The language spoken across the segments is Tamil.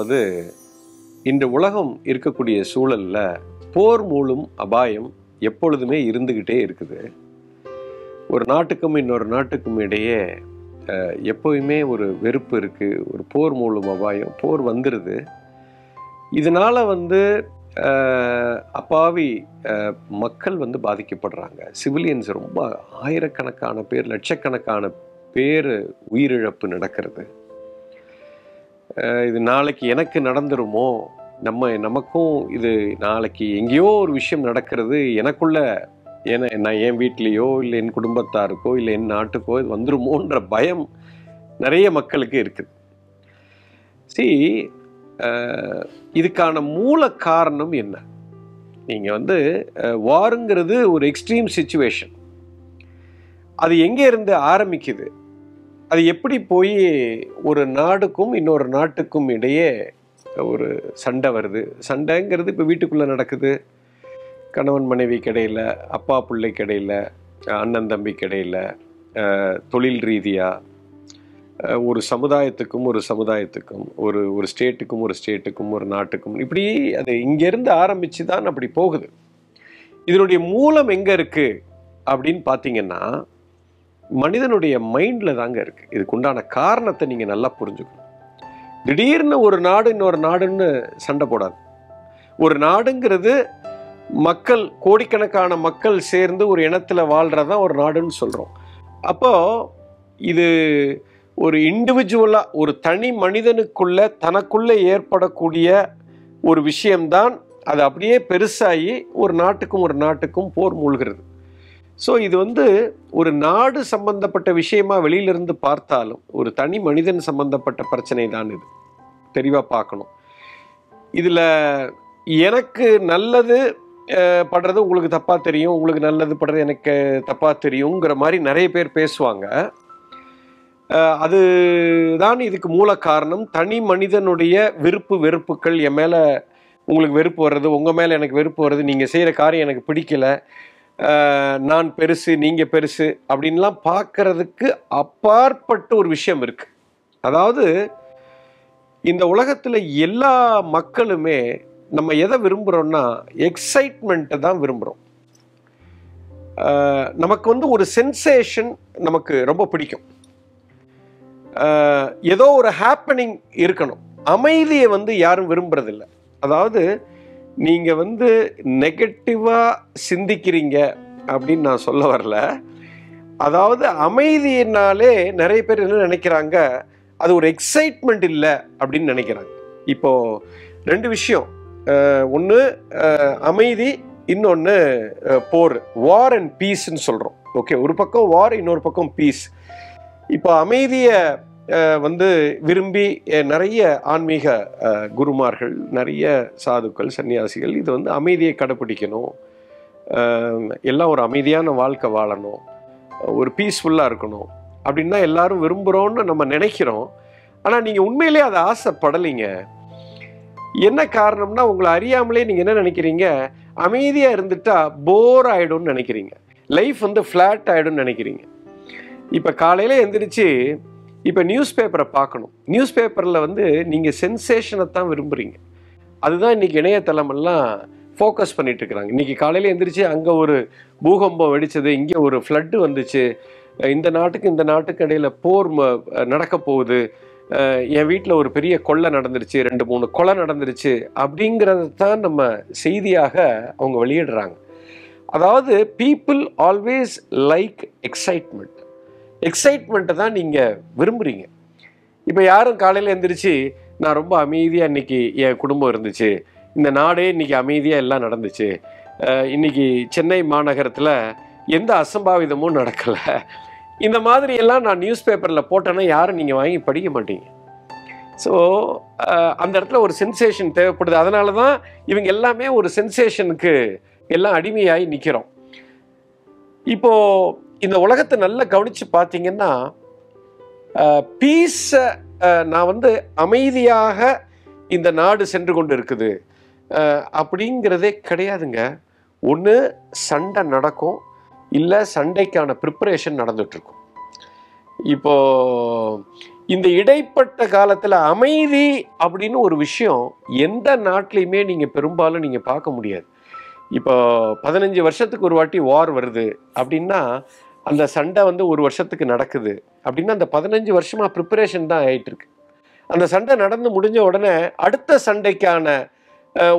அதாவது இந்த உலகம் இருக்கக்கூடிய சூழல்ல போர் மூலம் அபாயம் எப்பொழுதுமே இருந்துகிட்டே இருக்குது. ஒரு நாட்டுக்கும் இன்னொரு நாட்டுக்கும் இடையே எப்போயுமே ஒரு வெறுப்பு இருக்கு. ஒரு போர் மூலம் அபாயம், போர் வந்துடுது. இதனால அப்பாவி மக்கள் பாதிக்கப்படுறாங்க. சிவிலியன்ஸ் ரொம்ப ஆயிரக்கணக்கான பேர், லட்சக்கணக்கான பேர் உயிரிழப்பு நடக்கிறது. இது நாளைக்கு எனக்கு நடந்துருமோ, நமக்கும் இது நாளைக்கு எங்கேயோ ஒரு விஷயம் நடக்கிறது, எனக்குள்ள நான் என் வீட்லேயோ இல்லை என் குடும்பத்தாருக்கோ இல்லை என் நாட்டுக்கோ இது வந்துருமோன்ற பயம் நிறைய மக்களுக்கு இருக்குது. இதுக்கான மூல காரணம் என்ன? நீங்கள் வாருங்கிறது ஒரு எக்ஸ்ட்ரீம் சிச்சுவேஷன். அது எங்கே இருந்து ஆரம்பிக்குது? அது எப்படி போய் ஒரு நாடுக்கும் இன்னொரு நாட்டுக்கும் இடையே ஒரு சண்டை வருது? சண்டைங்கிறது இப்போ வீட்டுக்குள்ளே நடக்குது. கணவன் மனைவிக்கு இடையில், அப்பா பிள்ளைக்கு இடையில், அண்ணன் தம்பிக்கு இடையில், தொழில் ரீதியாக, ஒரு சமுதாயத்துக்கும் ஒரு சமுதாயத்துக்கும், ஒரு ஸ்டேட்டுக்கும் ஒரு ஸ்டேட்டுக்கும், ஒரு நாட்டுக்கும், இப்படி அது இங்கேருந்து ஆரம்பித்து தான் அப்படி போகுது. இதனுடைய மூலம் எங்கே இருக்குது அப்படின்னு பார்த்தீங்கன்னா, மனிதனுடைய மைண்டில் தாங்க இருக்குது. இதுக்கு உண்டான காரணத்தை நீங்கள் நல்லா புரிஞ்சுக்கணும். திடீர்னு ஒரு நாடு இன்னொரு நாடுன்னு சண்டை போடாது. ஒரு நாடுங்கிறது மக்கள், கோடிக்கணக்கான மக்கள் சேர்ந்து ஒரு இனத்தில் வாழ்கிறதான் ஒரு நாடுன்னு சொல்கிறோம். அப்போது இது ஒரு இண்டிவிஜுவலாக, ஒரு தனி மனிதனுக்குள்ள தனக்குள்ளே ஏற்படக்கூடிய ஒரு விஷயம்தான். அது அப்படியே பெருசாகி ஒரு நாட்டுக்கும் போர் மூழ்கிறது. ஸோ இது ஒரு நாடு சம்பந்தப்பட்ட விஷயமா வெளியிலிருந்து பார்த்தாலும் ஒரு தனி மனிதன் சம்பந்தப்பட்ட பிரச்சனை தான். இது தெளிவாக பார்க்கணும். இதில் எனக்கு நல்லது படுறது உங்களுக்கு தப்பாக தெரியும், உங்களுக்கு நல்லது படுறது எனக்கு தப்பாக தெரியுங்கிற மாதிரி நிறைய பேர் பேசுவாங்க. அதுதான் இதுக்கு மூல காரணம். தனி மனிதனுடைய விருப்பு வெறுப்புகள், என் மேலே உங்களுக்கு வெறுப்பு வர்றது, உங்கள் மேலே எனக்கு வெறுப்பு வருது, நீங்கள் செய்கிற காரியம் எனக்கு பிடிக்கல, நான் பெருசு நீங்கள் பெருசு அப்படின்லாம் பார்க்கறதுக்கு அப்பாற்பட்ட ஒரு விஷயம் இருக்கு. அதாவது இந்த உலகத்தில் எல்லா மக்களுமே நம்ம எதை விரும்புகிறோம்னா எக்ஸைட்மெண்ட்டை தான் விரும்புகிறோம். நமக்கு ஒரு சென்சேஷன் நமக்கு ரொம்ப பிடிக்கும். ஏதோ ஒரு ஹேப்பனிங் இருக்கணும். அமைதியை யாரும் விரும்புறதில்லை. அதாவது நீங்கள் நெகட்டிவாக சிந்திக்கிறீங்க அப்படின்னு நான் சொல்ல வரல. அதாவது அமைதியினாலே நிறைய பேர் என்ன நினைக்கிறாங்க, அது ஒரு எக்ஸைட்மெண்ட் இல்லை அப்படின்னு நினைக்கிறாங்க. இப்போது ரெண்டு விஷயம். ஒன்று அமைதி, இன்னொன்று போர். வார் அண்ட் பீஸ்ன்னு சொல்கிறோம். ஓகே, ஒரு பக்கம் வார், இன்னொரு பக்கம் பீஸ். இப்போ அமைதியை விரும்பி நிறைய ஆன்மீக குருமார்கள், நிறைய சாதுக்கள், சன்னியாசிகள் இது அமைதியை கடைப்பிடிக்கணும், எல்லாம் ஒரு அமைதியான வாழ்க்கை வாழணும், ஒரு பீஸ்ஃபுல்லாக இருக்கணும் அப்படின்னா எல்லாரும் விரும்புகிறோன்னு நம்ம நினைக்கிறோம். ஆனால் நீங்கள் உண்மையிலே அதை ஆசைப்படலைங்க. என்ன காரணம்னா, உங்களை அறியாமலே நீங்கள் என்ன நினைக்கிறீங்க, அமைதியாக இருந்துட்டா போர் ஆகிடும்னு நினைக்கிறீங்க, லைஃப் ஃப்ளாட் ஆகிடும்னு நினைக்கிறீங்க. இப்போ காலையில் எழுந்திரிச்சு இப்போ நியூஸ் பேப்பரை பார்க்கணும். நியூஸ் பேப்பரில் நீங்கள் சென்சேஷனை தான் விரும்புகிறீங்க. அதுதான் இன்றைக்கி இணையதளமெல்லாம் ஃபோக்கஸ் பண்ணிகிட்டு இருக்கிறாங்க. இன்றைக்கி காலையில் எழுந்திரிச்சு அங்கே ஒரு பூகம்பம் வெடிச்சது, இங்கே ஒரு ஃப்ளட்டு வந்துச்சு, இந்த நாட்டுக்கு இடையில் போர் நடக்க போகுது, என் வீட்டில் ஒரு பெரிய கொள்ளை நடந்துருச்சு, 2-3 கொலை நடந்துருச்சு அப்படிங்கிறது தான் நம்ம செய்தியாக அவங்க வெளியிடுறாங்க. அதாவது பீப்புள் ஆல்வேஸ் லைக் எக்ஸைட்மெண்ட். எக்ஸைட்மெண்ட்டை தான் நீங்கள் விரும்புகிறீங்க. இப்போ யாரும் காலையில் எழுந்திரிச்சு நான் ரொம்ப அமைதியாக இன்றைக்கி என் குடும்பம் இருந்துச்சு, இந்த நாடே இன்றைக்கி அமைதியாக எல்லாம் நடந்துச்சு, இன்றைக்கி சென்னை மாநகரத்தில் எந்த அசம்பாவிதமும் நடக்கலை, இந்த மாதிரி எல்லாம் நான் நியூஸ் பேப்பரில் போட்டேன்னா யாரும் நீங்கள் வாங்கி படிக்க மாட்டீங்க. ஸோ அந்த இடத்துல ஒரு சென்சேஷன் தேவைப்படுது. அதனால தான் இவங்க எல்லாமே ஒரு சென்சேஷனுக்கு எல்லாம் அடிமையாகி நிற்கிறோம். இப்போது இந்த உலகத்தை நல்லா கவனித்து பார்த்தீங்கன்னா, பீஸை நான் அமைதியாக இந்த நாடு சென்று கொண்டு இருக்குது அப்படிங்கிறதே கிடையாதுங்க. ஒன்று சண்டை நடக்கும், இல்லை சண்டைக்கான ப்ரிப்பரேஷன் நடந்துகிட்ருக்கும். இப்போது இந்த இடைப்பட்ட காலத்தில் அமைதி அப்படின்னு ஒரு விஷயம் எந்த நாட்டிலையுமே நீங்கள் பெரும்பாலும் நீங்கள் பார்க்க முடியாது. இப்போ 15 வருஷத்துக்கு ஒரு வாட்டி வார் வருது அப்படின்னா, அந்த சண்டை வந்து ஒரு வருஷத்துக்கு நடக்குது அப்படின்னா, அந்த 15 வருஷமாக ப்ரிப்பரேஷன் தான் ஆகிட்டு இருக்கு. அந்த சண்டை நடந்து முடிஞ்ச உடனே அடுத்த சண்டைக்கான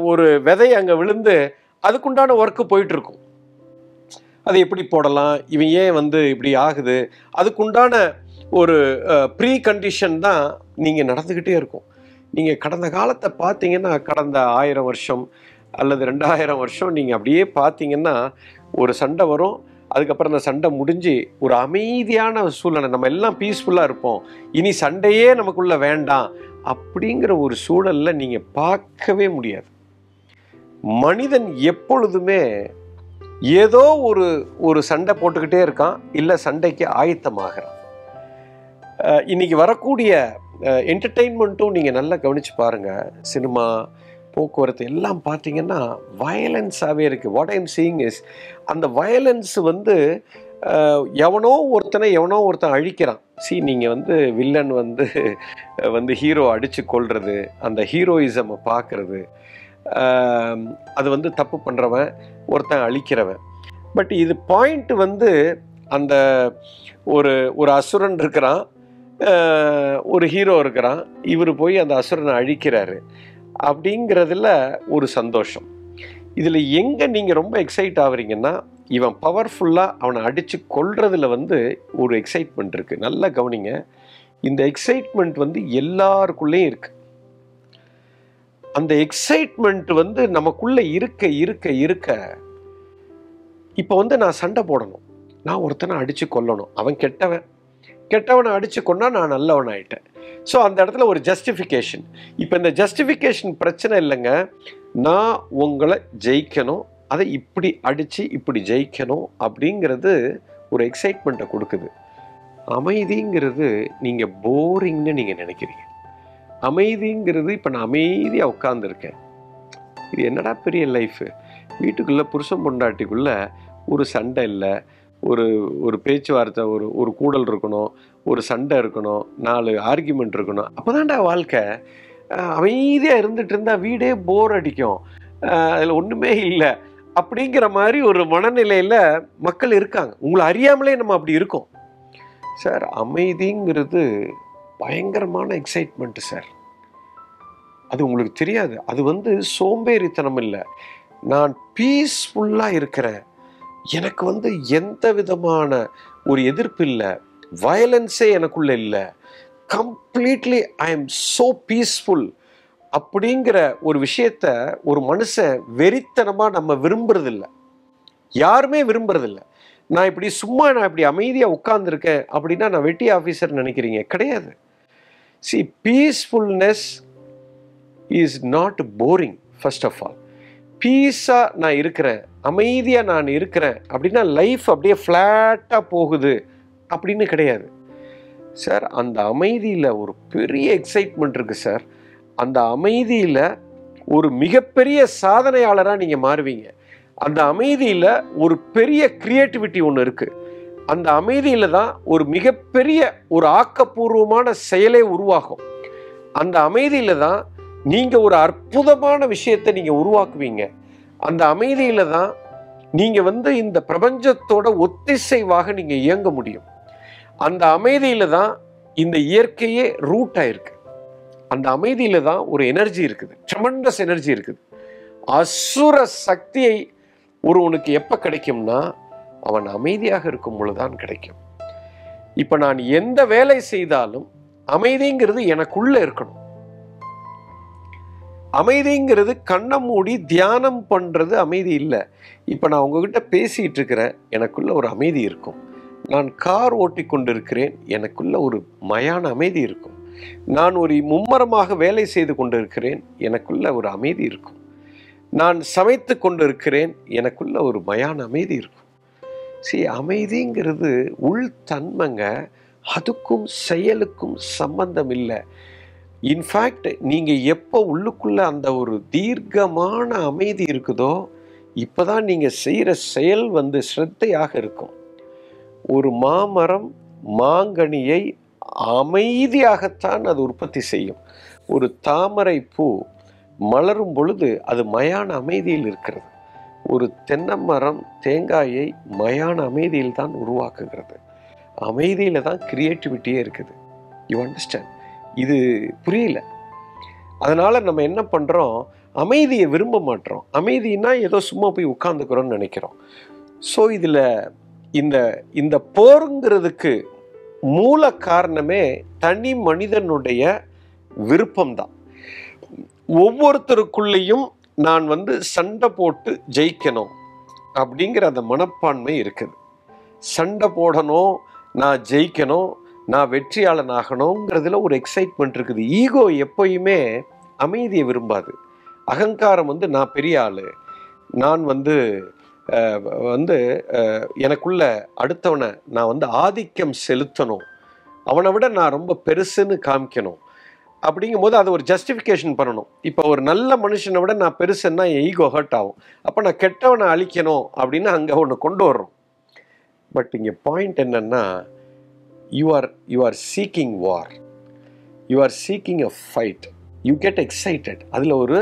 ஒரு விதை அங்கே விழுந்து அதுக்குண்டான ஒர்க்கு போயிட்டு இருக்கும். அதை எப்படி போடலாம், இவன் ஏன் வந்து இப்படி ஆகுது, அதுக்குண்டான ஒரு ப்ரீ கண்டிஷன் தான் நீங்கள் நடந்துக்கிட்டே இருக்கும். நீங்கள் கடந்த காலத்தை பார்த்தீங்கன்னா, கடந்த 1000 வருஷம் அல்லது 2000 வருஷம் நீங்கள் அப்படியே பார்த்தீங்கன்னா, ஒரு சண்டை வரும், அதுக்கப்புறம் அந்த சண்டை முடிஞ்சு ஒரு அமைதியான சூழ்நிலை, நம்ம எல்லாம் பீஸ்ஃபுல்லாக இருப்போம், இனி சண்டையே நமக்குள்ள வேண்டாம் அப்படிங்கிற ஒரு சூழலில் நீங்கள் பார்க்கவே முடியாது. மனிதன் எப்பொழுதுமே ஏதோ ஒரு சண்டை போட்டுக்கிட்டே இருக்கான், இல்லை சண்டைக்கு ஆயத்தமாகிறான். இன்னைக்கு வரக்கூடிய என்டர்டெயின்மெண்ட்டும் நீங்கள் நல்லா கவனித்து பாருங்கள். சினிமா, போக்குவரத்து எல்லாம் பார்த்தீங்கன்னா வயலன்ஸாகவே இருக்குது. வாட் ஐம் சீயிங் இஸ், அந்த வயலன்ஸ் வந்து எவனோ ஒருத்தன் அழிக்கிறான். நீங்கள் வந்து வில்லன் வந்து ஹீரோ அடித்து கொள்வது, அந்த ஹீரோயிசமை பார்க்குறது, அது வந்து தப்பு பண்ணுறவன் ஒருத்தன் அழிக்கிறவன். பட் இது பாயிண்ட் வந்து அந்த ஒரு அசுரன் இருக்கிறான், ஒரு ஹீரோ இருக்கிறான், இவர் போய் அந்த அசுரனை அழிக்கிறாரு அப்படிங்கிறதுல ஒரு சந்தோஷம். இதில் எங்கே நீங்கள் ரொம்ப எக்ஸைட் ஆகுறீங்கன்னா, இவன் பவர்ஃபுல்லாக அவனை அடித்து கொல்றதுல வந்து ஒரு எக்ஸைட்மெண்ட் இருக்குது. நல்லா கவனிங்க, இந்த எக்ஸைட்மெண்ட் வந்து எல்லாருக்குள்ளேயும் இருக்குது. அந்த எக்ஸைட்மெண்ட் வந்து நமக்குள்ளே இருக்க இருக்க இருக்க இப்போ வந்து நான் சண்டை போடணும், நான் ஒருத்தனை அடித்து கொல்லணும், அவன் கெட்டவனை அடித்து கொண்டா நான் நல்லவன் ஆயிட்டேன். ஸோ அந்த இடத்துல ஒரு ஜஸ்டிஃபிகேஷன். இப்போ இந்த ஜஸ்டிஃபிகேஷன் பிரச்சனை இல்லைங்க, நான் உங்களை ஜெயிக்கணும், அதை இப்படி அடித்து இப்படி ஜெயிக்கணும் அப்படிங்கிறது ஒரு எக்ஸைட்மெண்ட்டை கொடுக்குது. அமைதிங்கிறது நீங்கள் போரிங்னு நீங்கள் நினைக்கிறீங்க. அமைதிங்கிறது இப்போ நான் அமைதியாக உட்காந்துருக்கேன், இது என்னடா பெரிய லைஃபு, வீட்டுக்குள்ளே புருஷன் பொண்டாட்டிக்குள்ளே ஒரு சண்டை இல்லை, ஒரு பேச்சுவார்த்தை, ஒரு கூடல் இருக்கணும், ஒரு சண்டை இருக்கணும், 4 ஆர்கியூமெண்ட் இருக்கணும், அப்போ தான்டா வாழ்க்கை. அமைதியாக இருந்துட்டு இருந்தால் வீடே போர் அடிக்கும், அதில் ஒன்றுமே இல்லை அப்படிங்கிற மாதிரி ஒரு மனநிலையில் மக்கள் இருக்காங்க. உங்களை அறியாமலே நம்ம அப்படி இருக்கோம் சார். அமைதிங்கிறது பயங்கரமான எக்ஸைட்மெண்ட்டு சார், அது உங்களுக்கு தெரியாது. அது வந்து சோம்பேறித்தனம் இல்லை, நான் பீஸ்ஃபுல்லாக இருக்கிறேன், எனக்கு வந்து எந்த விதமான ஒரு எதிர்ப்பு இல்லை, வயலன்ஸே எனக்குள்ள இல்லை, completely I am so peaceful அப்படிங்கிற ஒரு விஷயத்த ஒரு மனுஷன் வெறித்தனமாக நம்ம விரும்புறதில்லை, யாருமே விரும்புறதில்லை. நான் இப்படி அமைதியாக உட்கார்ந்துருக்கேன் அப்படின்னா நான் வெட்டி ஆஃபீஸர் நினைக்கிறீங்க, கிடையாது. Peacefulness is not boring. First of all, பீஸாக நான் இருக்கிறேன், அமைதியாக நான் இருக்கிறேன் அப்படின்னா லைஃப் அப்படியே ஃப்ளாட்டாக போகுது அப்படின்னு கிடையாது சார். அந்த அமைதியில் ஒரு பெரிய எக்ஸைட்மெண்ட் இருக்குது சார். அந்த அமைதியில் ஒரு மிகப்பெரிய சாதனையாளராக நீங்கள் மாறுவீங்க. அந்த அமைதியில் ஒரு பெரிய கிரியேட்டிவிட்டி ஒன்று இருக்குது. அந்த அமைதியில் தான் ஒரு மிகப்பெரிய ஒரு ஆக்கப்பூர்வமான செயலே உருவாகும். அந்த அமைதியில் தான் நீங்கள் ஒரு அற்புதமான விஷயத்தை நீங்கள் உருவாக்குவீங்க. அந்த அமைதியில் தான் நீங்கள் வந்து இந்த பிரபஞ்சத்தோட ஒத்திசைவாக நீங்கள் இயங்க முடியும். அந்த அமைதியில் தான் இந்த இயற்கையே ரூட் ஆயிருக்கு. அந்த அமைதியில் தான் ஒரு எனர்ஜி இருக்குது, ட்ரெமெண்டஸ் எனர்ஜி இருக்குது. அசுர சக்தியை ஒருவனுக்கு எப்போ கிடைக்கும்னா அவன் அமைதியாக இருக்கும் பொழுதுதான் கிடைக்கும். இப்போ நான் எந்த வேலை செய்தாலும் அமைதிங்கிறது எனக்குள்ள இருக்கணும். அமைதிங்கிறது கண்ணை மூடி தியானம் பண்ணுறது அமைதி இல்லை. இப்போ நான் உங்ககிட்ட பேசிகிட்டு இருக்கிறேன், எனக்குள்ள ஒரு அமைதி இருக்கும். நான் கார் ஓட்டி கொண்டிருக்கிறேன், எனக்குள்ள ஒரு மயான அமைதி இருக்கும். நான் ஒரு மும்மரமாக வேலை செய்து கொண்டிருக்கிறேன், எனக்குள்ள ஒரு அமைதி இருக்கும். நான் சமைத்து கொண்டிருக்கிறேன், எனக்குள்ள ஒரு மயான அமைதி இருக்கும். அமைதிங்கிறது உள்தன்மைங்க, அதுக்கும் செயலுக்கும் சம்பந்தம் இல்லை. இன்ஃபேக்ட் நீங்கள் எப்போ உள்ளுக்குள்ள அந்த ஒரு தீர்க்கமான அமைதி இருக்குதோ இப்போதான் நீங்கள் செய்கிற செயல் வந்து ஸ்ரத்தையாக இருக்கும். ஒரு மாமரம் மாங்கனியை அமைதியாகத்தான் அது உற்பத்தி செய்யும். ஒரு தாமரை பூ மலரும் பொழுது அது மயான அமைதியில் இருக்கிறது. ஒரு தென்னை மரம் தேங்காயை மயான அமைதியில் தான் உருவாக்குகிறது. அமைதியில் தான் கிரியேட்டிவிட்டியே இருக்குது. You understand? இது புரியல. அதனால் நம்ம என்ன பண்ணுறோம், அமைதியை விரும்ப மாட்டோம். அமைதினா ஏதோ சும்மா போய் உட்காந்துக்கிறோன்னு நினைக்கிறோம். ஸோ இதில் இந்த போருங்கிறதுக்கு மூல காரணமே தனி மனிதனுடைய விருப்பம்தான். ஒவ்வொருத்தருக்குள்ளேயும் நான் சண்டை போட்டு ஜெயிக்கணும் அப்படிங்கிற அந்த மனப்பான்மை இருக்குது. சண்டை போடணும், நான் ஜெயிக்கணும், நான் வெற்றியாளன் ஆகணுங்கிறதுல ஒரு எக்ஸைட்மெண்ட் இருக்குது. ஈகோ எப்பயுமே அமைதியை விரும்பாது. அகங்காரம் நான் பெரிய ஆள், நான் எனக்குள்ள அடுத்தவனை நான் ஆதிக்கம் செலுத்தணும், அவனை விட நான் ரொம்ப பெருசுன்னு காமிக்கணும். அப்படிங்கும்போது அதை ஒரு ஜஸ்டிஃபிகேஷன் பண்ணணும். இப்போ ஒரு நல்ல மனுஷனை விட நான் பெருசுன்னா என் ஈகோ ஹர்ட் ஆகும். அப்போ நான் கெட்டவனை அழிக்கணும் அப்படின்னு அங்கே ஒன்று கொண்டு வர்றோம். பட் இங்கே பாயிண்ட் என்னன்னா, you are seeking war, you are seeking a fight, you get excited. அதில் ஒரு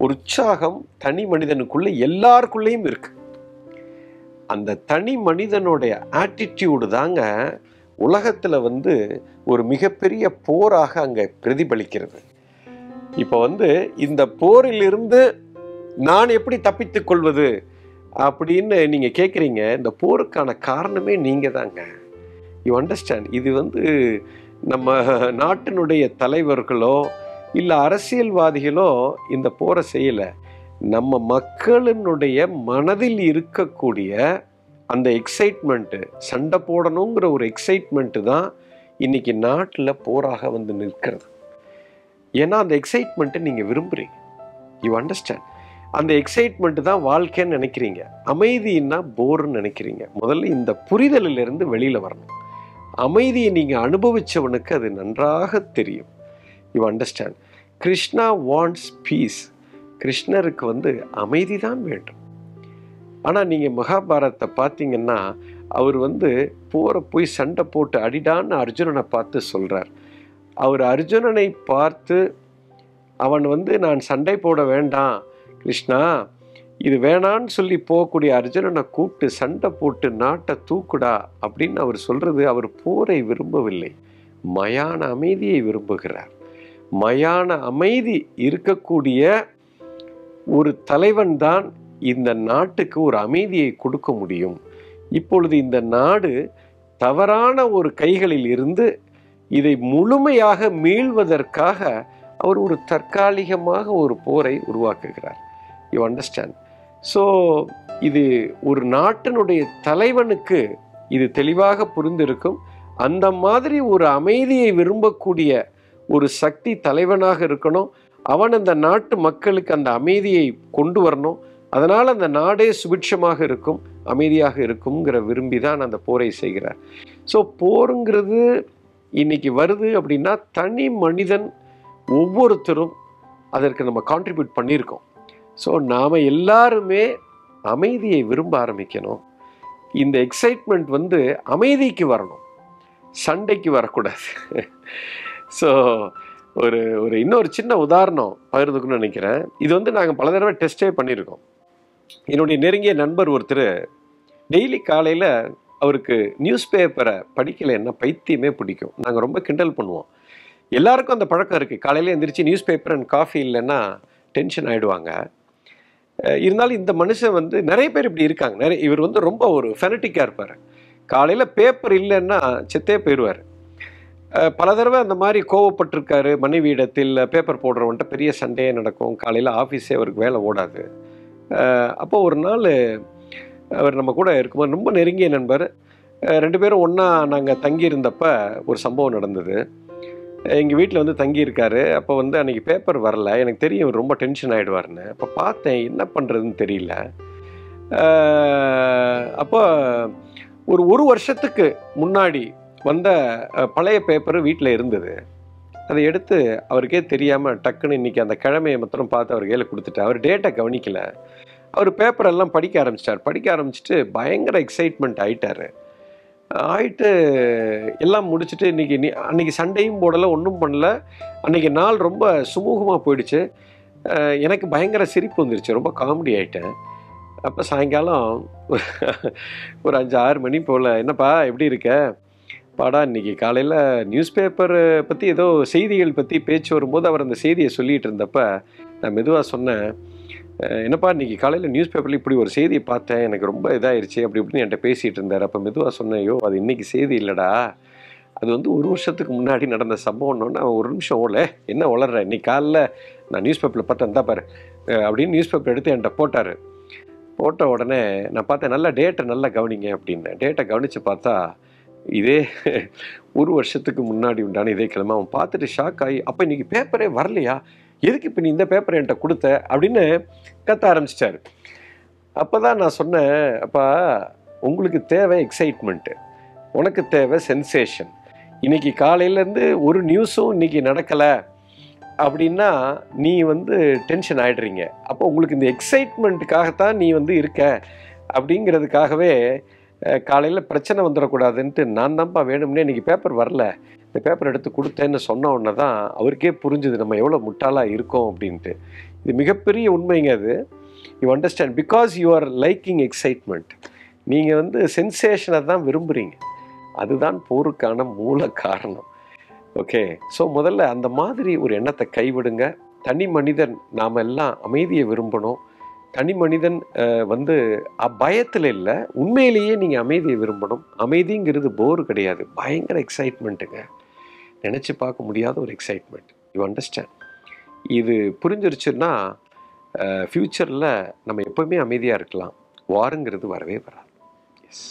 உற்சாகம் தனி மனிதனுக்குள்ளே எல்லாருக்குள்ளேயும் இருக்கு. அந்த தனி மனிதனுடைய ஆட்டிடியூடு தாங்க உலகத்தில் ஒரு மிகப்பெரிய போராக அங்கே பிரதிபலிக்கிறது. இப்போ இந்த போரிலிருந்து நான் எப்படி தப்பித்துக் கொள்வது அப்படின்னு நீங்கள் கேட்குறீங்க. இந்த போருக்கான காரணமே நீங்கள் தாங்க. You understand? இது நம்ம நாட்டினுடைய தலைவர்களோ இல்லை அரசியல்வாதிகளோ இந்த போரை செய்யலை. நம்ம மக்களினுடைய மனதில் இருக்கக்கூடிய அந்த எக்ஸைட்மெண்ட்டு, சண்டை போடணுங்கிற ஒரு எக்ஸைட்மெண்ட்டு தான் இன்னைக்கு நாட்டில் போராக நிற்கிறது. ஏன்னா அந்த எக்ஸைட்மெண்ட்டை நீங்கள் விரும்புகிறீங்க. You understand? அந்த எக்ஸைட்மெண்ட்டு தான் வாழ்க்கைன்னு நினைக்கிறீங்க. அமைதின்னா போர்ன்னு நினைக்கிறீங்க. முதல்ல இந்த புரிதலிலிருந்து வெளியில் வரணும். அமைதியை நீங்கள் அனுபவித்தவனுக்கு அது நன்றாக தெரியும். You understand? Krishna wants peace. கிருஷ்ணருக்கு அமைதி தான் வேண்டும். ஆனால் நீங்கள் மகாபாரதத்தை பார்த்தீங்கன்னா அவர் போய் சண்டை போட்டு அடிடான்னு அர்ஜுனனை பார்த்து சொல்கிறார். அவர் அர்ஜுனனை பார்த்து அவன் நான் சண்டை போட வேண்டாம் கிருஷ்ணா, இது வேணான்னு சொல்லி போகக்கூடிய அர்ஜுனனை கூப்பிட்டு சண்டை போட்டு நாட்டை தூக்குடா அப்படின்னு அவர் சொல்கிறது. அவர் போரை விரும்பவில்லை, மயான அமைதியை விரும்புகிறார். மயான அமைதி இருக்கக்கூடிய ஒரு தலைவன் தான் இந்த நாட்டுக்கு ஒரு அமைதியை கொடுக்க முடியும். இப்பொழுது இந்த நாடு தவறான ஒரு கைகளில் இருந்து இதை முழுமையாக மீள்வதற்காக அவர் ஒரு தற்காலிகமாக ஒரு போரை உருவாக்குகிறார். You understand? ஸோ இது ஒரு நாட்டினுடைய தலைவனுக்கு இது தெளிவாக புரிந்திருக்கும். அந்த மாதிரி ஒரு அமைதியை விரும்பக்கூடிய ஒரு சக்தி தலைவனாக இருக்கணும். அவன் அந்த நாட்டு மக்களுக்கு அந்த அமைதியை கொண்டு வரணும். அதனால் அந்த நாடே சுபிட்சமாக இருக்கும், அமைதியாக இருக்குங்கிற விரும்பி தான் அந்த போரை செய்கிறார். ஸோ போருங்கிறது இன்னைக்கு வருது அப்படின்னா தனி மனிதன் ஒவ்வொருத்தரும் அதற்கு நம்ம கான்ட்ரிபியூட் பண்ணியிருக்கோம். ஸோ நாம் எல்லாருமே அமைதியை விரும்ப ஆரம்பிக்கணும். இந்த எக்ஸைட்மெண்ட் அமைதிக்கு வரணும், சண்டைக்கு வரக்கூடாது. ஸோ ஒரு இன்னொரு சின்ன உதாரணம் பகிர்ந்துக்கணும்னு நினைக்கிறேன். இது நாங்கள் பல தடவை டெஸ்டே பண்ணியிருக்கோம். என்னுடைய நெருங்கிய நண்பர் ஒருத்தர் டெய்லி காலையில் அவருக்கு நியூஸ் பேப்பரை படிக்கலைன்னா பைத்தியமே பிடிக்கும். நாங்கள் ரொம்ப கிண்டல் பண்ணுவோம். எல்லாருக்கும் அந்த பழக்கம் இருக்குது. காலையில் எழுந்திரிச்சு நியூஸ் பேப்பர் அண்ட் காஃபி இல்லைன்னா டென்ஷன் ஆகிடுவாங்க. இருந்தாலும் இந்த மனுஷன் நிறைய பேர் இப்படி இருக்காங்க. இவர் ரொம்ப ஒரு ஃபெனட்டிக்காக இருப்பார். காலையில் பேப்பர் இல்லைன்னா செத்தே போயிடுவார். பல தடவை அந்த மாதிரி கோவப்பட்டிருக்காரு. மனைவி இடத்தில் பேப்பர் போடுறவன்ட்ட பெரிய சண்டையே நடக்கும். காலையில் ஆஃபீஸே அவருக்கு வேலை ஓடாது. அப்போது ஒரு நாள் அவர் நம்ம கூட இருக்கும்போது ரொம்ப நெருங்கிய நண்பர், 2 பேரும் ஒன்றா நாங்கள் தங்கியிருந்தப்ப ஒரு சம்பவம் நடந்தது. எங்கள் வீட்டில் தங்கியிருக்காரு. அப்போ அன்றைக்கி பேப்பர் வரல. எனக்கு தெரியும் இவர் ரொம்ப டென்ஷன் ஆகிடுவார்னு. அப்போ பார்த்தேன் என்ன பண்ணுறதுன்னு தெரியல. அப்போ ஒரு வருஷத்துக்கு முன்னாடி வந்த பழைய பேப்பர் வீட்டில் இருந்தது. அதை எடுத்து அவருக்கே தெரியாமல் டக்குன்னு இன்றைக்கி அந்த கிழமையை மாத்திரம் பார்த்து அவர் கையில் கொடுத்துட்டு அவர் டேட்டை கவனிக்கலை. அவர் பேப்பரெல்லாம் படிக்க ஆரம்பிச்சிட்டார். படிக்க ஆரம்பிச்சுட்டு பயங்கர எக்ஸைட்மெண்ட் ஆகிட்டார். ஆயிட்டு எல்லாம் முடிச்சுட்டு அன்னைக்கு சண்டையும் போடலை, ஒன்றும் பண்ணல. அன்னைக்கு நாள் ரொம்ப சுமூகமாக போயிடுச்சு. எனக்கு பயங்கர சிரிப்பு வந்துருச்சு, ரொம்ப காமெடி ஆயிட்டேன். அப்போ சாயங்காலம் ஒரு 5-6 மணி போல், என்னப்பா எப்படி இருக்க? பாடா இன்னைக்கு காலையில் நியூஸ் பேப்பர் பற்றி ஏதோ செய்திகள் பற்றி பேச்சு வரும்போது அவர் அந்த செய்தியை சொல்லிகிட்டு இருந்தப்ப நான் மெதுவாக சொன்னேன், என்னப்பா இன்னைக்கு காலையில் நியூஸ் பேப்பரில் இப்படி ஒரு செய்தியை பார்த்தேன், எனக்கு ரொம்ப இதாகிடுச்சு அப்படி இப்படின்னு என்கிட்ட பேசிகிட்டு இருந்தார். அப்போ மெதுவாக சொன்னேன், ஐயோ அது இன்னைக்கு செய்தி இல்லைடா, அது வந்து 1 வருஷத்துக்கு முன்னாடி நடந்த சம்பவம்னு. அவன் ஒரு நிமிஷம் என்ன வளர்ற, இன்னைக்கு காலைல நான் நியூஸ் பேப்பரில் பார்த்தேன் தான் பாரு அப்படின்னு நியூஸ் பேப்பர் எடுத்து என்கிட்ட போட்டார். போட்ட உடனே நான் பார்த்தேன், நல்லா டேட்டை நல்லா கவனிங்க அப்படின்னு. டேட்டை கவனித்து பார்த்தா இதே 1 வருஷத்துக்கு முன்னாடி உண்டான இதே கிழமை. அவன் பார்த்துட்டு ஷாக் ஆகி, அப்போ இன்னைக்கு பேப்பரே வரலையா, எதுக்கு இப்போ நீ இந்த பேப்பரை என்கிட்ட கொடுத்த அப்படின்னு கத்த ஆரம்பிச்சிட்டாரு. அப்போ தான் நான் சொன்னேன், அப்பா உங்களுக்கு தேவை எக்ஸைட்மெண்ட்டு, உனக்கு தேவை சென்சேஷன். இன்னைக்கு காலையிலேருந்து ஒரு நியூஸும் இன்னைக்கு நடக்கலை அப்படின்னா நீ வந்து டென்ஷன் ஆகிடுறீங்க. அப்போ உங்களுக்கு இந்த எக்ஸைட்மெண்ட்டுக்காகத்தான் நீ வந்து இருக்க அப்படிங்கிறதுக்காகவே காலையில் பிரச்சனை வந்துடக்கூடாதுன்ட்டு நான் தான்ப்பா வேணும்னே இன்றைக்கி பேப்பர் வரல, இந்த பேப்பர் எடுத்து கொடுத்தேன்னு சொன்ன உடனே தான் அவருக்கே புரிஞ்சுது நம்ம எவ்வளோ முட்டாளாக இருக்கோம் அப்படின்ட்டு. இது மிகப்பெரிய உண்மைங்க. அது you understand, because you are liking excitement. நீங்கள் வந்து சென்சேஷனை தான் விரும்புகிறீங்க, அதுதான் போருக்கான மூல காரணம். ஓகே, ஸோ முதல்ல அந்த மாதிரி ஒரு எண்ணத்தை கைவிடுங்க. தனி மனிதன் நாம் எல்லாம் அமைதியை விரும்பணும். தனி மனிதன் வந்து பயத்தில் இல்லை, உண்மையிலேயே நீங்கள் அமைதியை விரும்பணும். அமைதிங்கிறது போர் கிடையாது, பயங்கர எக்ஸைட்மெண்ட்டுங்க, நினச்சி பார்க்க முடியாத ஒரு எக்ஸைட்மெண்ட். You understand? இது புரிஞ்சிருச்சுன்னா ஃப்யூச்சரில் நம்ம எப்போவுமே அமைதியாக இருக்கலாம், வாருங்கிறது வரவே வராது. எஸ்.